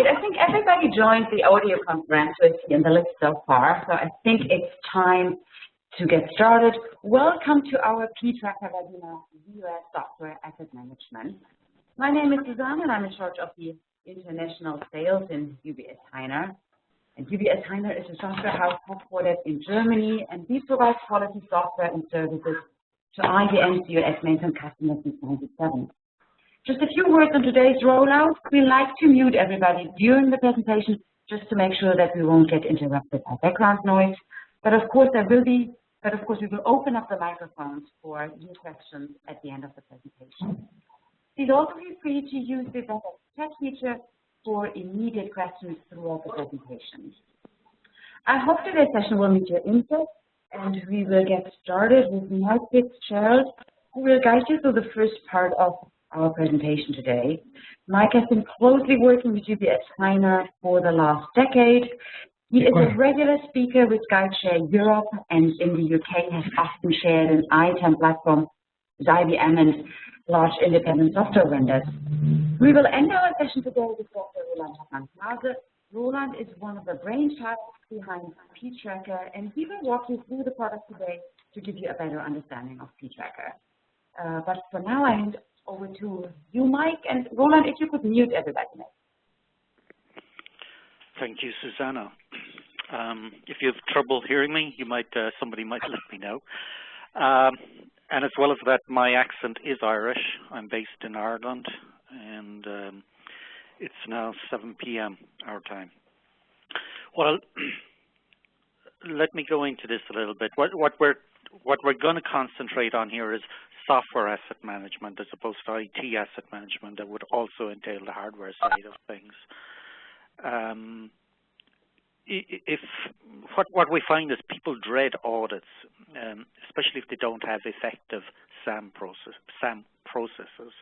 Right, I think everybody joined the audio conference with you in the list so far, so I think it's time to get started. Welcome to our P-Tracker webinar, US Software Asset Management. My name is Susanne and I'm in charge of the international sales in UBS Heiner. And UBS Heiner is a software house headquartered in Germany, and we provide quality software and services to IBM's US mainframe customers since 1997. Just a few words on today's rollout. We like to mute everybody during the presentation just to make sure that we won't get interrupted by background noise. But of course we will open up the microphones for your questions at the end of the presentation. Please also feel free to use the Webcast chat feature for immediate questions throughout the presentation. I hope today's session will meet your interest, and we will get started with Mike Fitzgerald, who will guide you through the first part of our presentation today. Mike has been closely working with UBS Heiner for the last decade. He is a regular speaker with GuideShare Europe, and in the UK has often shared an ITAM platform with IBM and large independent software vendors. We will end our session today with Dr. Roland Hoffmann-Hase. Roland is one of the brainchilds behind P-Tracker, and he will walk you through the product today to give you a better understanding of P-Tracker. But for now, I hand over to you, Mike, and Roland, if you could mute everybody. Thank you, Susanna. If you have trouble hearing me, somebody might let me know. And as well as that, my accent is Irish. I'm based in Ireland, and it's now 7 p.m. our time. Well, let me go into this a little bit. What we're going to concentrate on here is software asset management as opposed to IT asset management that would also entail the hardware side of things. What we find is people dread audits, especially if they don't have effective SAM processes.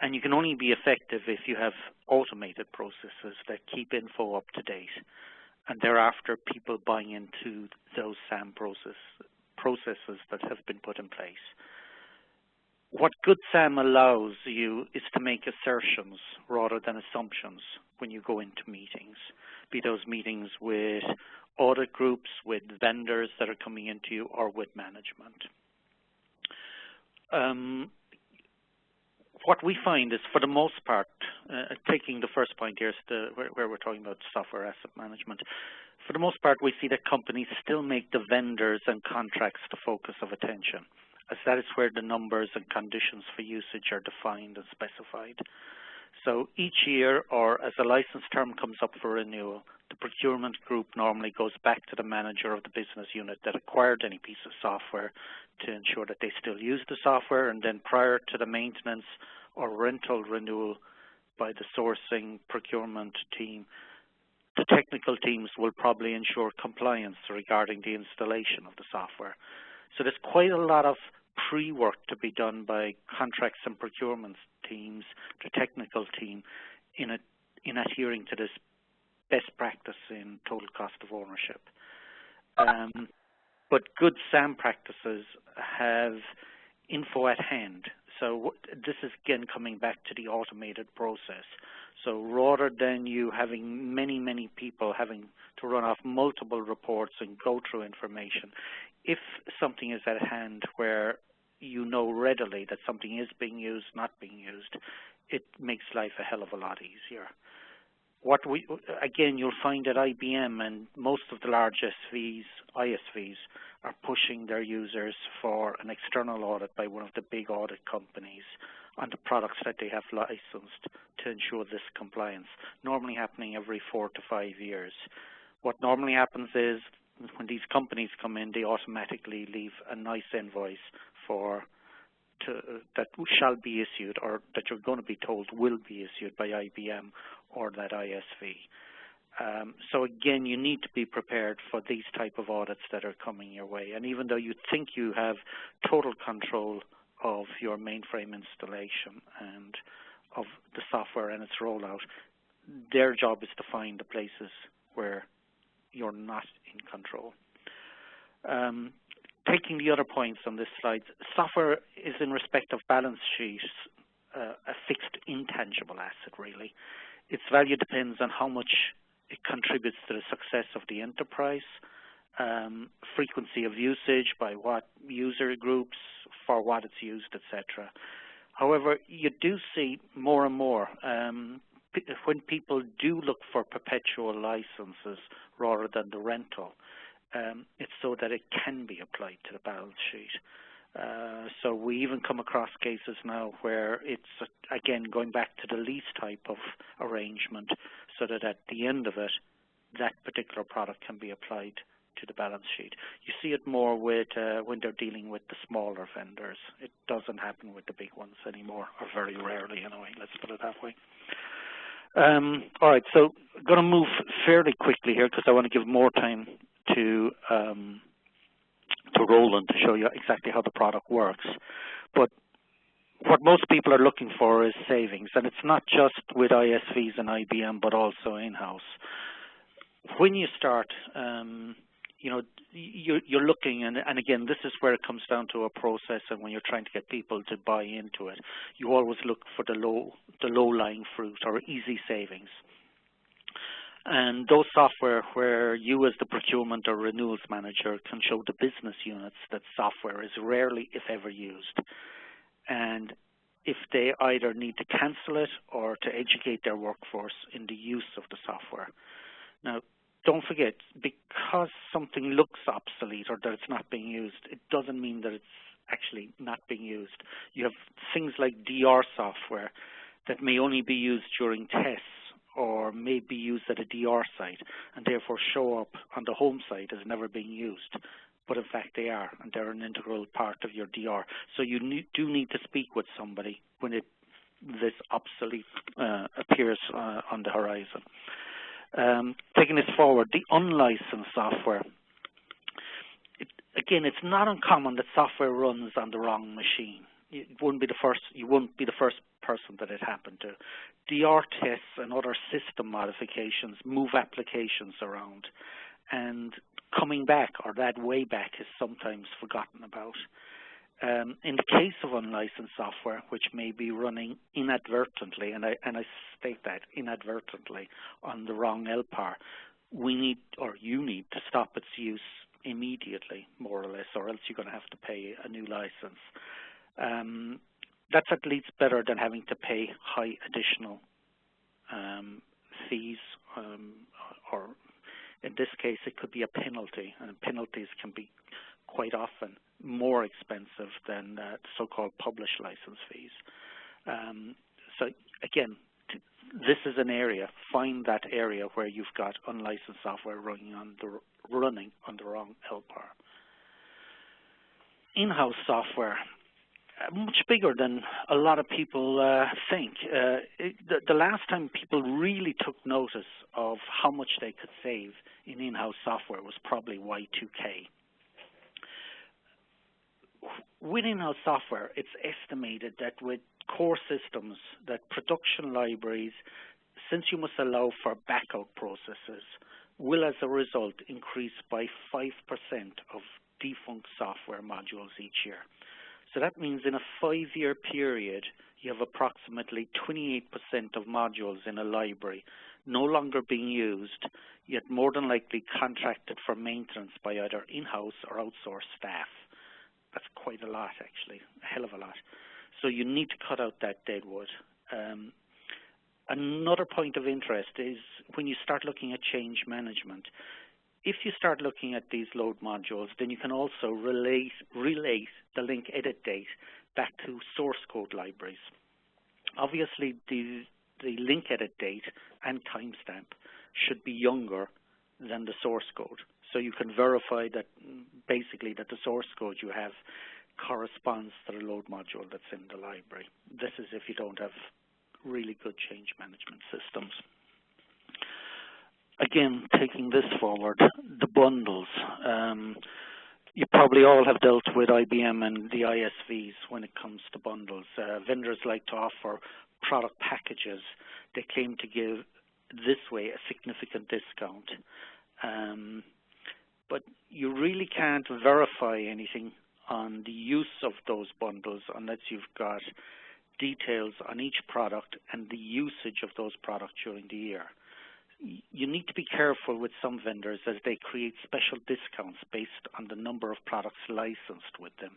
And you can only be effective if you have automated processes that keep info up to date. And thereafter, people buying into those SAM processes that have been put in place. What good SAM allows you is to make assertions rather than assumptions when you go into meetings, be those meetings with audit groups, with vendors that are coming into you, or with management. What we find is, for the most part, taking the first point here, where we're talking about software asset management, for the most part, we see that companies still make the vendors and contracts the focus of attention, as that is where the numbers and conditions for usage are defined and specified. So each year, or as a license term comes up for renewal, the procurement group normally goes back to the manager of the business unit that acquired any piece of software to ensure that they still use the software, and then prior to the maintenance or rental renewal by the sourcing procurement team, the technical teams will probably ensure compliance regarding the installation of the software. So there's quite a lot of pre-work to be done by contracts and procurement teams, the technical team, in adhering to this best practice in total cost of ownership. But good SAM practices have info at hand. So this is again coming back to the automated process. So rather than you having many people having to run off multiple reports and go through information, if something is at hand where you know readily that something is being used, not being used, it makes life a hell of a lot easier. Again, you'll find that IBM and most of the large ISVs are pushing their users for an external audit by one of the big audit companies on the products that they have licensed to ensure this compliance, normally happening every 4 to 5 years. What normally happens is when these companies come in, they automatically leave a nice invoice that shall be issued, or that you're going to be told will be issued by IBM or that ISV. So again, you need to be prepared for these type of audits that are coming your way. And even though you think you have total control of your mainframe installation and of the software and its rollout, their job is to find the places where you're not in control. Taking the other points on this slide, software is in respect of balance sheets a fixed intangible asset, really. its value depends on how much it contributes to the success of the enterprise, frequency of usage, by what user groups, for what it's used, etc. However, you do see more and more when people do look for perpetual licenses rather than the rental, it's so that it can be applied to the balance sheet. So we even come across cases now where it's, again, going back to the lease type of arrangement, so that at the end of it, that particular product can be applied to the balance sheet. You see it more with when they're dealing with the smaller vendors. It doesn't happen with the big ones anymore, or very rarely anyway, let's put it that way. All right, so I'm going to move fairly quickly here because I want to give more time to Roland to show you exactly how the product works. But what most people are looking for is savings, and it's not just with ISVs and IBM, but also in-house. When you start, you know, you're looking, and again, this is where it comes down to a process, and when you're trying to get people to buy into it, you always look for the low-lying fruit or easy savings. And those software where you as the procurement or renewals manager can show the business units that software is rarely, if ever, used. And if they either need to cancel it or to educate their workforce in the use of the software. Now, don't forget, because something looks obsolete or that it's not being used, it doesn't mean that it's actually not being used. You have things like DR software that may only be used during tests or may be used at a DR site and therefore show up on the home site as never being used. But in fact they are, and they're an integral part of your DR. So you do need to speak with somebody when this obsolete appears on the horizon. Taking this forward, the unlicensed software. Again, it's not uncommon that software runs on the wrong machine. You wouldn't be the first person that it happened to. DR tests and other system modifications move applications around, and coming back or that way back is sometimes forgotten about. In the case of unlicensed software, which may be running inadvertently, and I state that inadvertently on the wrong LPAR, you need to stop its use immediately, more or less, or else you're going to have to pay a new license. That's at least better than having to pay high additional fees, or in this case, it could be a penalty, and penalties can be quite often more expensive than so-called published license fees. So again, this is an area. Find that area where you've got unlicensed software running on the wrong LPAR. In-house software, much bigger than a lot of people think. The last time people really took notice of how much they could save in in-house software was probably Y2K. With in-house software, it's estimated that with core systems, that production libraries, since you must allow for backup processes, will as a result increase by 5% of defunct software modules each year. So that means in a 5-year period, you have approximately 28% of modules in a library no longer being used, yet more than likely contracted for maintenance by either in-house or outsourced staff. That's quite a lot, actually, a hell of a lot. So you need to cut out that dead wood. Another point of interest is when you start looking at change management. If you start looking at these load modules, then you can also relate the link edit date back to source code libraries. Obviously, the link edit date and timestamp should be younger than the source code. So you can verify that basically that the source code you have corresponds to the load module that's in the library. This is if you don't have really good change management systems. Again, taking this forward, the bundles. You probably all have dealt with IBM and the ISVs when it comes to bundles. Vendors like to offer product packages. They claim to give this way a significant discount. But you really can't verify anything on the use of those bundles unless you've got details on each product and the usage of those products during the year. You need to be careful with some vendors as they create special discounts based on the number of products licensed with them.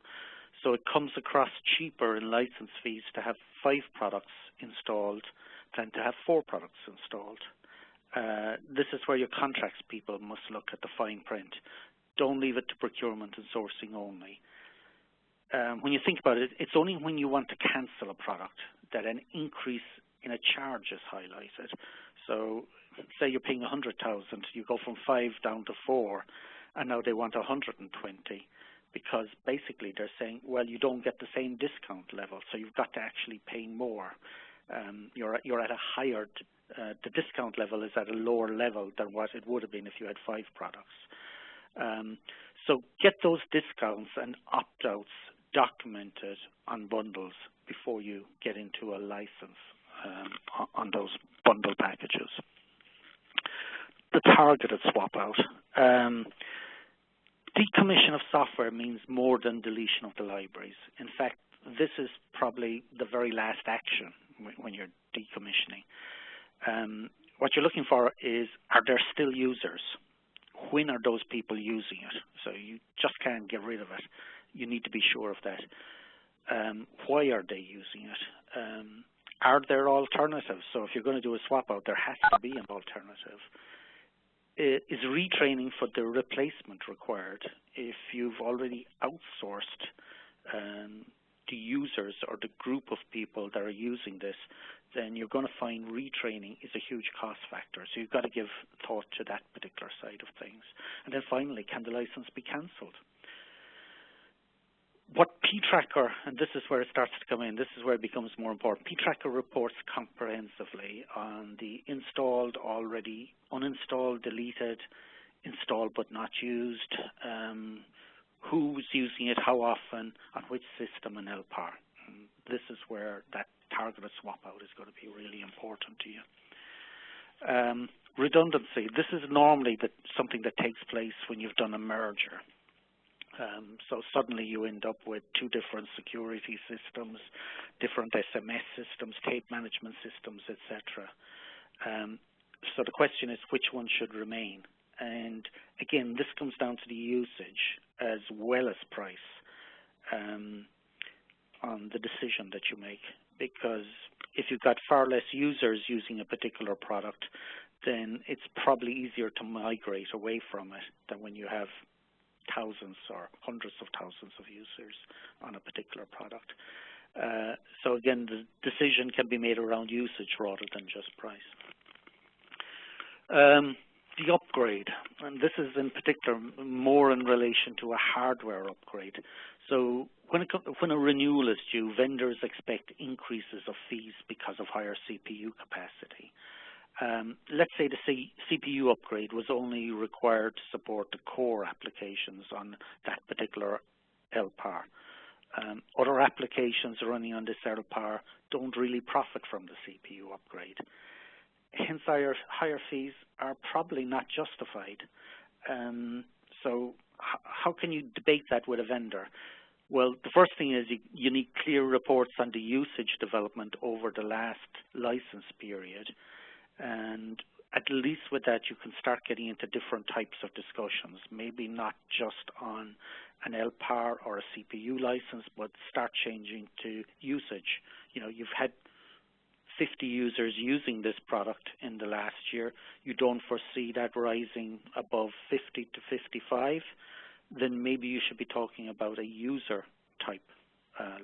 So it comes across cheaper in license fees to have 5 products installed than to have 4 products installed. This is where your contracts people must look at the fine print. Don't leave it to procurement and sourcing only. When you think about it, it's only when you want to cancel a product that an increase in a charge is highlighted. So say you're paying 100,000, you go from 5 down to 4, and now they want 120, because basically they're saying, well, you don't get the same discount level, so you've got to actually pay more. You're at a higher, the discount level is at a lower level than what it would have been if you had 5 products. So get those discounts and opt-outs documented on bundles before you get into a license on those bundle packages. The targeted swap out. Decommission of software means more than deletion of the libraries. In fact, this is probably the very last action when you're decommissioning. What you're looking for is, are there still users? When are those people using it? So you just can't get rid of it. You need to be sure of that. Why are they using it? Are there alternatives? So if you're going to do a swap out, there has to be an alternative. Is retraining for the replacement required? If you've already outsourced the users or the group of people that are using this, then you're going to find retraining is a huge cost factor. So you've got to give thought to that particular side of things. And then finally, can the license be cancelled? What pTracker, and this is where it starts to come in, this is where it becomes more important. pTracker reports comprehensively on the installed, already uninstalled, deleted, installed but not used, who's using it, how often, on which system and LPAR. And this is where that targeted swap out is going to be really important to you. Redundancy. This is normally something that takes place when you've done a merger. So suddenly you end up with 2 different security systems, different SMS systems, tape management systems, etc. So the question is, which one should remain? And again, this comes down to the usage as well as price on the decision that you make. Because if you've got far less users using a particular product, then it's probably easier to migrate away from it than when you have thousands or hundreds of thousands of users on a particular product. So again, the decision can be made around usage rather than just price. The upgrade, and this is in particular more in relation to a hardware upgrade. So when a renewal is due, vendors expect increases of fees because of higher CPU capacity. Let's say the CPU upgrade was only required to support the core applications on that particular LPAR. Other applications running on this LPAR don't really profit from the CPU upgrade. Hence, higher fees are probably not justified. So how can you debate that with a vendor? Well, the first thing is you need clear reports on the usage development over the last license period. And at least with that, you can start getting into different types of discussions, maybe not just on an LPAR or a CPU license, but start changing to usage. You know, you've had 50 users using this product in the last year. You don't foresee that rising above 50 to 55, then maybe you should be talking about a user type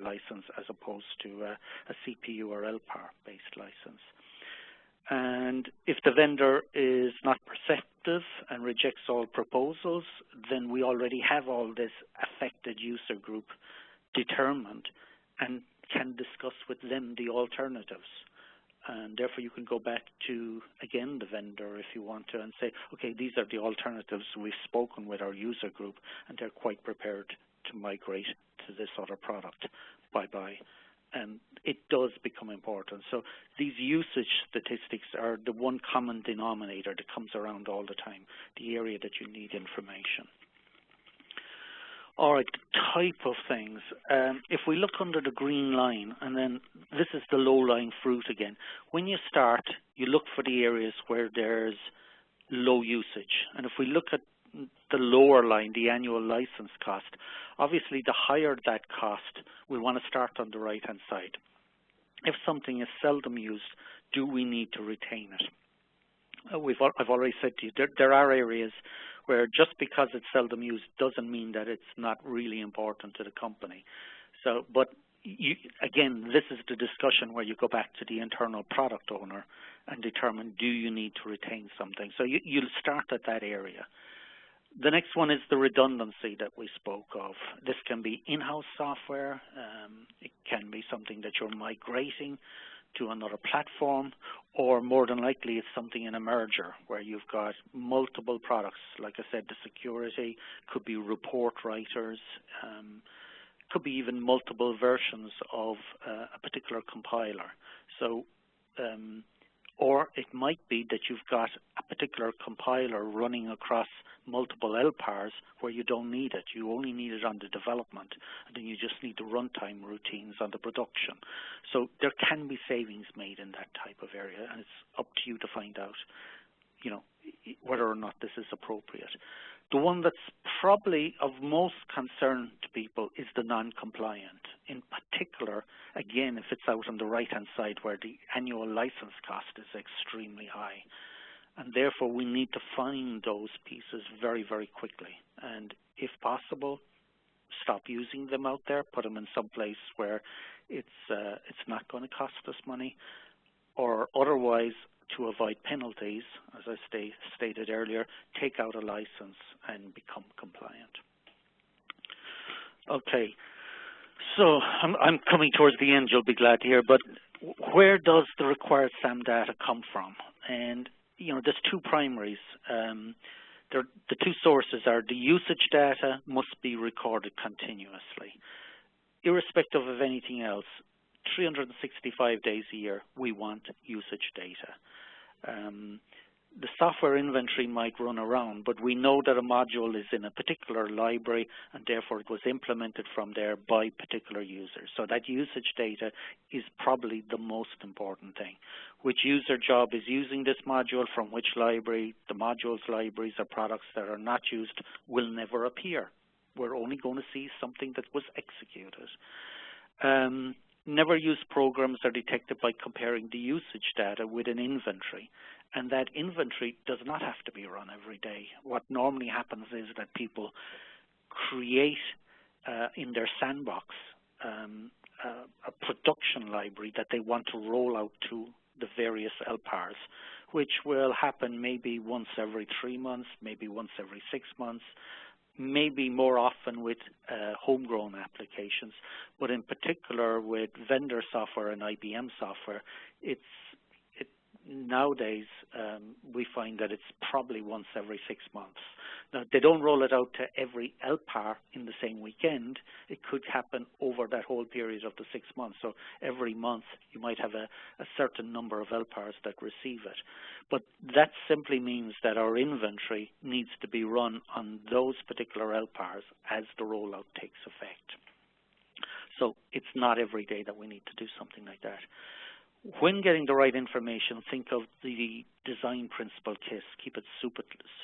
license as opposed to a CPU or LPAR-based license. And if the vendor is not perceptive and rejects all proposals, then we already have all this affected user group determined and can discuss with them the alternatives. And therefore you can go back to, again, the vendor if you want to and say, okay, these are the alternatives. We've spoken with our user group and they're quite prepared to migrate to this other product. Bye-bye. And it does become important. So these usage statistics are the one common denominator that comes around all the time, the area that you need information. All right, the type of things. If we look under the green line, and then this is the low-lying fruit again. When you start, you look for the areas where there's low usage. And if we look at the lower line, the annual license cost, obviously the higher that cost, we want to start on the right-hand side. If something is seldom used, do we need to retain it? I've already said to you, there are areas where just because it's seldom used doesn't mean that it's not really important to the company. So, but again, this is the discussion where you go back to the internal product owner and determine, do you need to retain something? So you'll start at that area. The next one is the redundancy that we spoke of. This can be in-house software. It can be something that you're migrating to another platform, or more than likely it's something in a merger where you've got multiple products. Like I said, the security could be report writers, could be even multiple versions of a particular compiler. So, or it might be that you've got a particular compiler running across multiple LPARs where you don't need it. You only need it on the development, and then you just need the runtime routines on the production. So there can be savings made in that type of area, and it's up to you to find out, you know, whether or not this is appropriate. The one that's probably of most concern to people is the non-compliant. In particular, again, if it's out on the right-hand side where the annual license cost is extremely high. And therefore, we need to find those pieces very, very quickly. And if possible, stop using them out there, put them in some place where it's not going to cost us money, or otherwise, to avoid penalties, as I stated earlier, take out a license and become compliant. Okay, so I'm coming towards the end, you'll be glad to hear, but where does the required SAM data come from? And, you know, there's two primaries. The two sources are the usage data must be recorded continuously. Irrespective of anything else, 365 days a year, we want usage data. The software inventory might run around, but we know that a module is in a particular library, and therefore it was implemented from there by particular users. So that usage data is probably the most important thing. Which user job is using this module, from which library? The modules, libraries, or products that are not used will never appear. We're only going to see something that was executed. Never use programs are detected by comparing the usage data with an inventory. And that inventory does not have to be run every day. What normally happens is that people create in their sandbox a production library that they want to roll out to the various LPARs, which will happen maybe once every 3 months, maybe once every 6 months, maybe more often with homegrown applications, but in particular with vendor software and IBM software, nowadays we find that it's probably once every 6 months. Now, they don't roll it out to every LPAR in the same weekend. It could happen over that whole period of the 6 months. So every month you might have a certain number of LPARs that receive it. But that simply means that our inventory needs to be run on those particular LPARs as the rollout takes effect. So it's not every day that we need to do something like that. When getting the right information, think of the design principle KISS. Keep it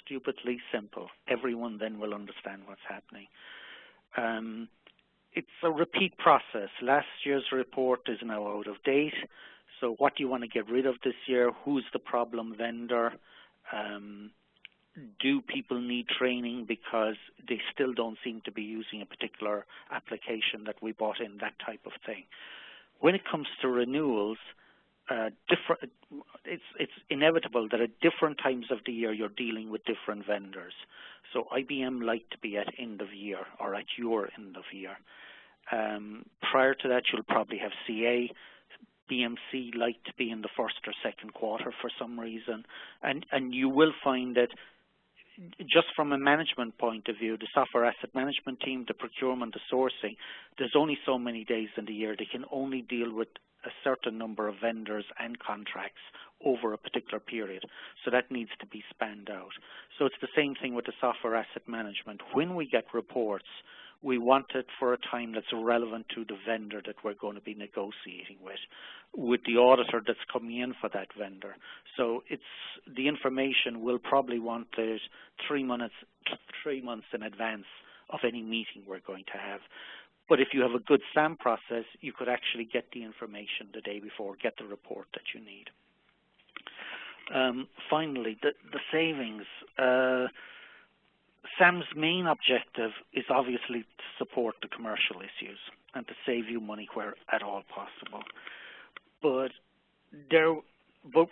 stupidly simple. Everyone then will understand what's happening. It's a repeat process. Last year's report is now out of date. So what do you want to get rid of this year? Who's the problem vendor? Do people need training because they still don't seem to be using a particular application that we bought in, that type of thing. When it comes to renewals, it's inevitable that at different times of the year you're dealing with different vendors. So IBM like to be at end of year or at your end of year. Prior to that, you'll probably have CA. BMC like to be in the first or second quarter for some reason. And you will find that just from a management point of view, the software asset management team, the procurement, the sourcing, there's only so many days in the year. They can only deal with a certain number of vendors and contracts over a particular period. So that needs to be spanned out. So it's the same thing with the software asset management. When we get reports, We want it for a time that's relevant to the vendor that we're going to be negotiating with the auditor that's coming in for that vendor. So the information we'll probably want it 3 months in advance of any meeting we're going to have. But if you have a good SAM process, you could actually get the information the day before, get the report that you need. Finally, the savings. SAM's main objective is obviously to support the commercial issues and to save you money where at all possible. But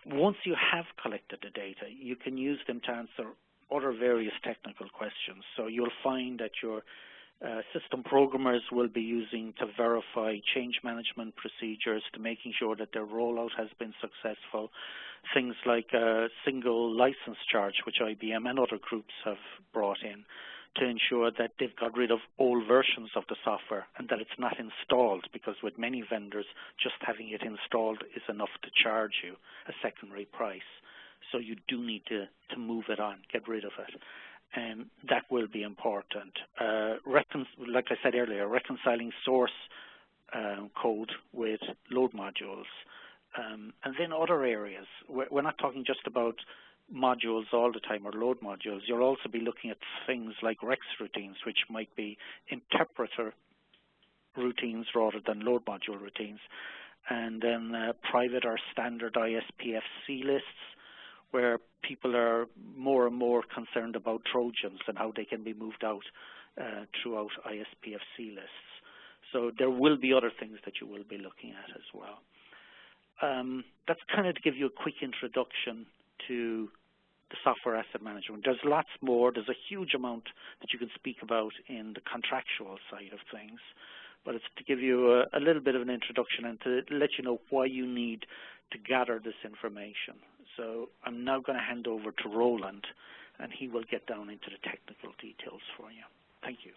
once you have collected the data, you can use them to answer other various technical questions. So you'll find that your system programmers will be using to verify change management procedures, to making sure that their rollout has been successful. Things like a single license charge, which IBM and other groups have brought in, to ensure that they've got rid of old versions of the software and that it's not installed, because with many vendors, just having it installed is enough to charge you a secondary price. So you do need to move it on, get rid of it. And that will be important. Like I said earlier, reconciling source code with load modules. And then other areas. We're not talking just about modules all the time or load modules. You'll also be looking at things like REX routines, which might be interpreter routines rather than load module routines. And then private or standard ISPFC lists, where people are more and more concerned about Trojans and how they can be moved out throughout ISPFC lists. So there will be other things that you will be looking at as well. That's kind of to give you a quick introduction to the software asset management. There's lots more. There's a huge amount that you can speak about in the contractual side of things. But it's to give you a little bit of an introduction and to let you know why you need to gather this information. So I'm now going to hand over to Roland, and he will get down into the technical details for you. Thank you.